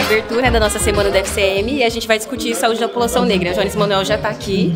abertura da nossa semana da FCM e a gente vai discutir saúde da população negra. O Jones Manuel já está aqui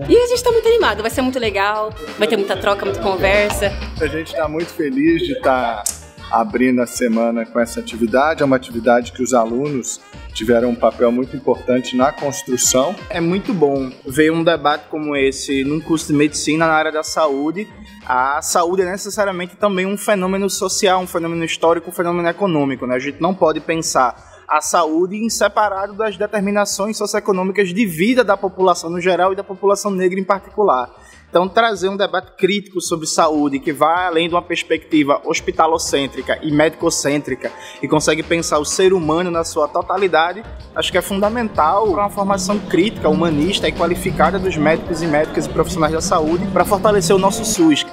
e a gente está muito animado, vai ser muito legal, vai ter muita troca, muita conversa. A gente está muito feliz de estar abrindo a semana com essa atividade, é uma atividade que os alunos tiveram um papel muito importante na construção. É muito bom ver um debate como esse num curso de medicina na área da saúde. A saúde é necessariamente também um fenômeno social, um fenômeno histórico, um fenômeno econômico, né? A gente não pode pensar a saúde em separado das determinações socioeconômicas de vida da população no geral e da população negra em particular. Então, trazer um debate crítico sobre saúde que vai além de uma perspectiva hospitalocêntrica e medicocêntrica e consegue pensar o ser humano na sua totalidade, acho que é fundamental para uma formação crítica, humanista e qualificada dos médicos e médicas e profissionais da saúde para fortalecer o nosso SUS.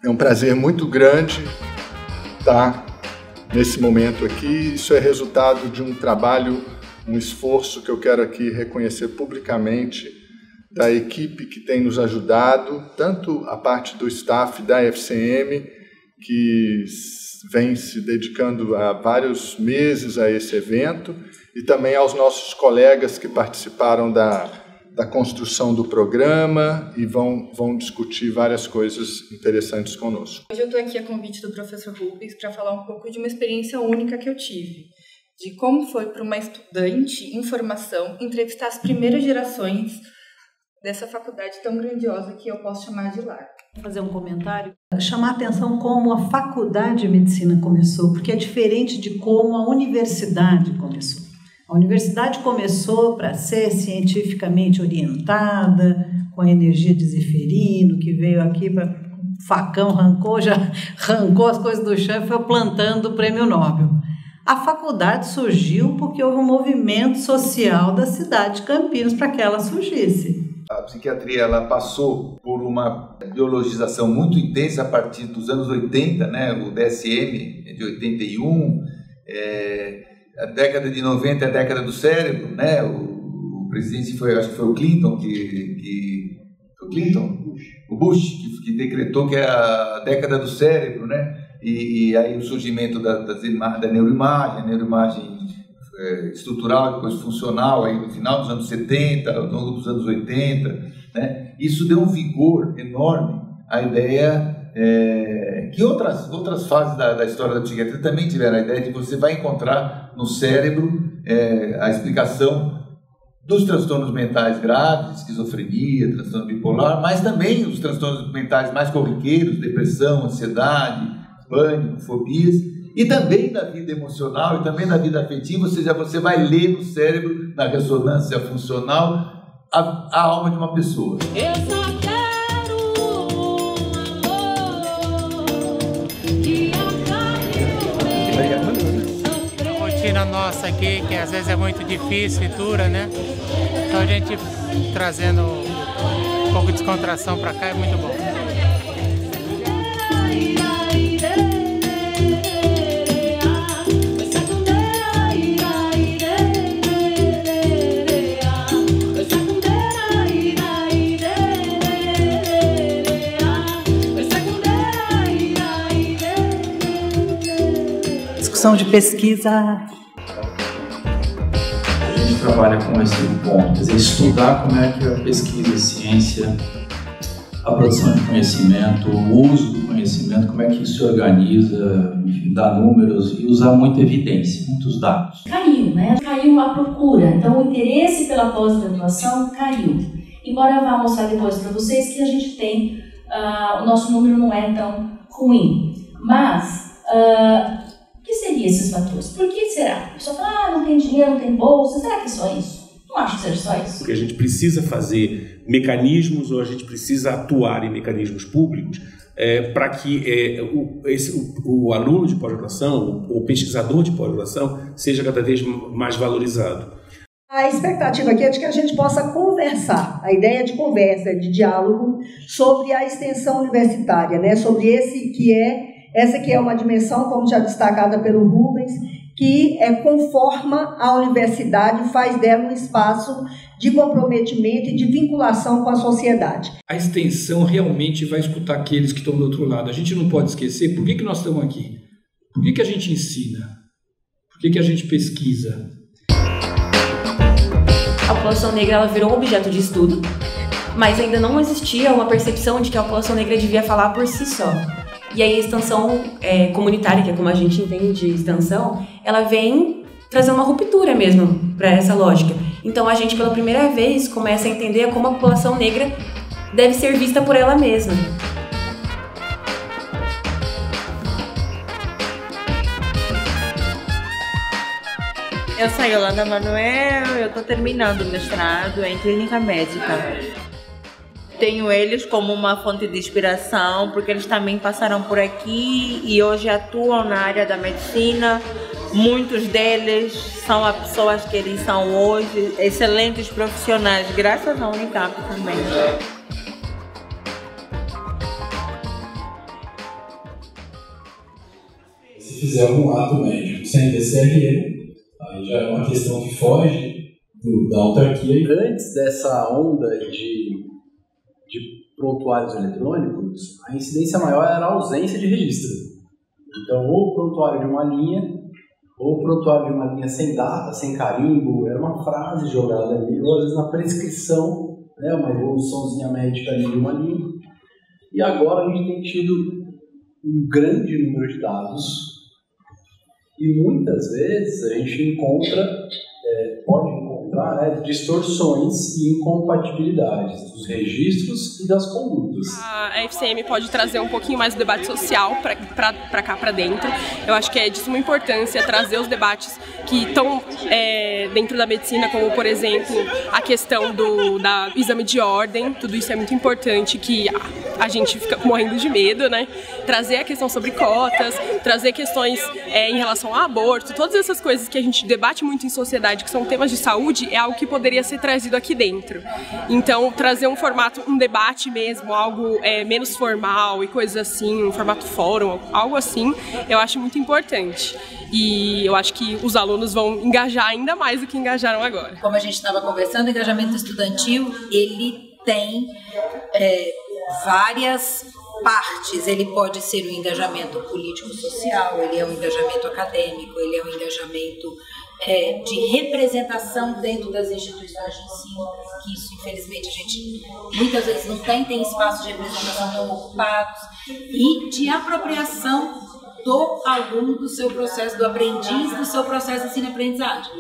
É um prazer muito grande estar nesse momento aqui. Isso é resultado de um trabalho, um esforço que eu quero aqui reconhecer publicamente da equipe que tem nos ajudado, tanto a parte do staff da FCM, que vem se dedicando há vários meses a esse evento, e também aos nossos colegas que participaram da construção do programa e vão discutir várias coisas interessantes conosco. Hoje eu estou aqui a convite do professor Rubens para falar um pouco de uma experiência única que eu tive, de como foi para uma estudante em formação entrevistar as primeiras gerações dessa faculdade tão grandiosa que eu posso chamar de lar. Vou fazer um comentário, chamar a atenção como a faculdade de medicina começou, porque é diferente de como a universidade começou. A universidade começou para ser cientificamente orientada, com a energia de Zeferino, que veio aqui para facão, arrancou as coisas do chão e foi plantando o prêmio Nobel. A faculdade surgiu porque houve um movimento social da cidade de Campinas para que ela surgisse. A psiquiatria ela passou por uma ideologização muito intensa a partir dos anos 80, né? O DSM é de 81, a década de 90 é a década do cérebro, né? O presidente acho que foi o Clinton o Bush que decretou que é a década do cérebro, né? E aí o surgimento da neuroimagem, a neuroimagem estrutural, depois funcional, aí no final dos anos 70, ao longo dos anos 80, né? Isso deu um vigor enorme à ideia que outras fases da história da psiquiatria também tiveram a ideia de que você vai encontrar no cérebro a explicação dos transtornos mentais graves, esquizofrenia, transtorno bipolar, mas também os transtornos mentais mais corriqueiros, depressão, ansiedade, pânico, fobias, e também da vida emocional e também da vida afetiva, ou seja, você vai ler no cérebro, na ressonância funcional, a alma de uma pessoa. Eu só quero um amor que acabe a rotina nossa aqui, que às vezes é muito difícil e dura, né? Então a gente trazendo um pouco de descontração para cá é muito bom. De pesquisa. A gente trabalha com esse ponto, quer dizer, estudar como é que a pesquisa, a ciência, a produção de conhecimento, o uso do conhecimento, como é que isso se organiza, enfim, dar números e usar muita evidência, muitos dados. Caiu, né? Caiu a procura, então o interesse pela pós-graduação caiu. Embora eu vá mostrar depois para vocês que a gente tem, o nosso número não é tão ruim, mas o que seriam esses fatores? Por que será? A pessoa fala, não tem dinheiro, não tem bolsa, será que é só isso? Não acho que seja só isso. Porque a gente precisa fazer mecanismos ou a gente precisa atuar em mecanismos públicos para que o aluno de pós-graduação, o pesquisador de pós-graduação seja cada vez mais valorizado. A expectativa aqui é de que a gente possa conversar, a ideia de conversa, de diálogo sobre a extensão universitária, né? Sobre essa que é uma dimensão, como já destacada pelo Rubens, que conforma a universidade e faz dela um espaço de comprometimento e de vinculação com a sociedade. A extensão realmente vai escutar aqueles que estão do outro lado. A gente não pode esquecer por que nós estamos aqui. Por que a gente ensina? Por que a gente pesquisa? A população negra ela virou um objeto de estudo, mas ainda não existia uma percepção de que a população negra devia falar por si só. E aí a extensão comunitária, que é como a gente entende extensão, ela vem trazer uma ruptura mesmo para essa lógica. Então a gente pela primeira vez começa a entender como a população negra deve ser vista por ela mesma. Eu sou Yolanda Manuel, eu estou terminando o mestrado em clínica médica. Tenho eles como uma fonte de inspiração, porque eles também passaram por aqui e hoje atuam na área da medicina. Muitos deles são as pessoas que eles são hoje, excelentes profissionais, graças à Unicamp também. Se fizer algum ato médico sem DCRM, aí já é uma questão que foge da autarquia. Antes dessa onda de prontuários eletrônicos, a incidência maior era a ausência de registro. Então, ou prontuário de uma linha, ou prontuário de uma linha sem data, sem carimbo, era uma frase jogada ali, ou às vezes na prescrição, né, uma evoluçãozinha médica ali de uma linha. E agora a gente tem tido um grande número de dados e muitas vezes a gente pode encontrar distorções e incompatibilidades dos registros e das condutas. A FCM pode trazer um pouquinho mais do debate social para cá, para dentro. Eu acho que é de suma importância trazer os debates que estão dentro da medicina, como, por exemplo, a questão do exame de ordem. Tudo isso é muito importante, que a gente fica morrendo de medo, né? Trazer a questão sobre cotas, trazer questões em relação ao aborto, todas essas coisas que a gente debate muito em sociedade, que são temas de saúde, é algo que poderia ser trazido aqui dentro. Então, trazer um formato, um debate mesmo, algo menos formal e coisas assim, um formato fórum, algo assim, eu acho muito importante. E eu acho que os alunos vão engajar ainda mais do que engajaram agora. Como a gente estava conversando, o engajamento estudantil, ele tem várias partes. Ele pode ser um engajamento político-social, ele é um engajamento acadêmico, ele é um engajamento de representação dentro das instituições de ensino, que isso, infelizmente, a gente muitas vezes não tem espaços de representação não ocupados, e de apropriação do aluno, do seu processo, do aprendiz, do seu processo de ensino-aprendizagem.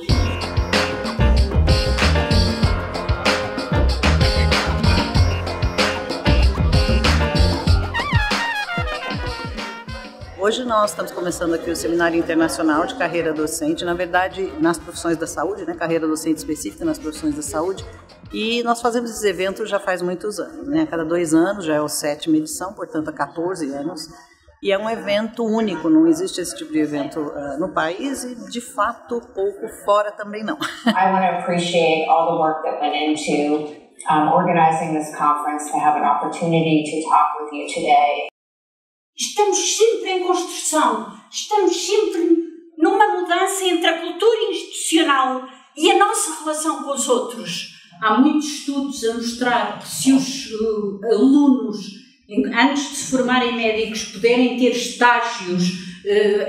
Hoje nós estamos começando aqui o Seminário Internacional de Carreira Docente, na verdade, nas profissões da saúde, né? Carreira docente específica nas profissões da saúde, e nós fazemos esses eventos já faz muitos anos, né? A cada 2 anos, já é a 7ª edição, portanto há 14 anos, e é um evento único, não existe esse tipo de evento no país e, de fato, pouco fora também não. I want to appreciate all the work that went into organizing this conference, to have an opportunity to talk with you today. Estamos sempre em construção, estamos sempre numa mudança entre a cultura institucional e a nossa relação com os outros. Há muitos estudos a mostrar que se os alunos, antes de se formarem médicos, puderem ter estágios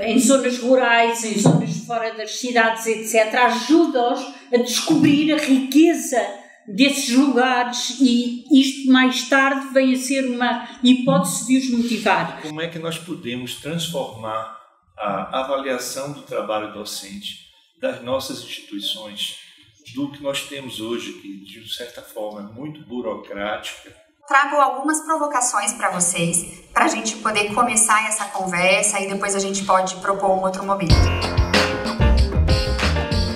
em zonas rurais, em zonas fora das cidades, etc., ajuda-os a descobrir a riqueza desses lugares, e isto mais tarde vem a ser uma hipótese de os motivar. Como é que nós podemos transformar a avaliação do trabalho docente das nossas instituições, do que nós temos hoje, que de certa forma é muito burocrática? Trago algumas provocações para vocês, para a gente poder começar essa conversa e depois a gente pode propor um outro momento.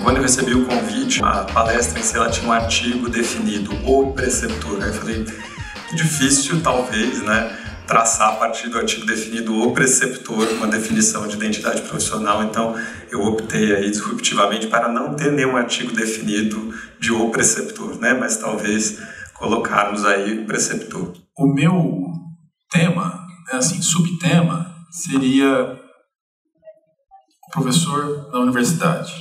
Quando eu recebi o convite, a palestra em si ela tinha um artigo definido, o preceptor. Aí eu falei, que difícil talvez, né, traçar a partir do artigo definido o preceptor uma definição de identidade profissional. Então eu optei aí disruptivamente para não ter nenhum artigo definido de o preceptor, né, mas talvez colocarmos aí o preceptor. O meu tema, né, assim, subtema, seria professor da universidade.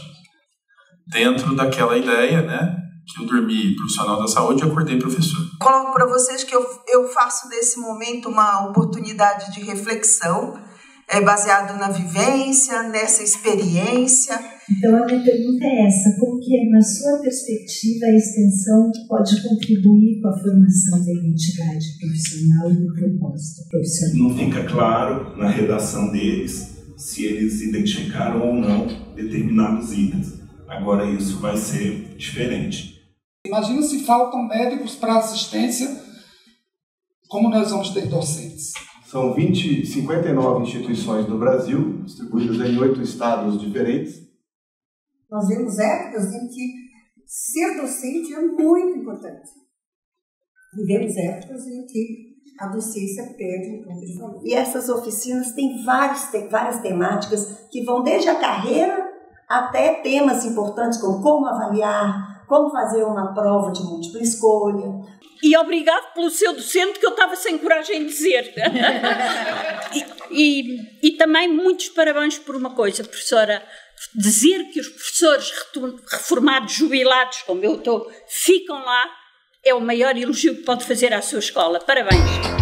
Dentro daquela ideia, né, que eu dormi profissional da saúde e acordei professor. Coloco para vocês que eu faço desse momento uma oportunidade de reflexão, baseado na vivência, nessa experiência. Então a minha pergunta é essa: como que, na sua perspectiva, a extensão pode contribuir com a formação da identidade profissional e do propósito profissional? Não fica claro na redação deles se eles identificaram ou não determinados itens. Agora isso vai ser diferente. Imagina se faltam médicos para assistência, como nós vamos ter docentes? São 59 instituições no Brasil, distribuídas em 8 estados diferentes. Nós vemos épocas em que ser docente é muito importante. E vemos épocas em que a docência perde um pouco de valor. E essas oficinas têm várias temáticas que vão desde a carreira até temas importantes como avaliar, como fazer uma prova de múltipla escolha. E obrigado pelo seu docente, que eu estava sem coragem de dizer. e também muitos parabéns por uma coisa, professora. Dizer que os professores reformados, jubilados, como eu estou, ficam lá, é o maior elogio que pode fazer à sua escola. Parabéns.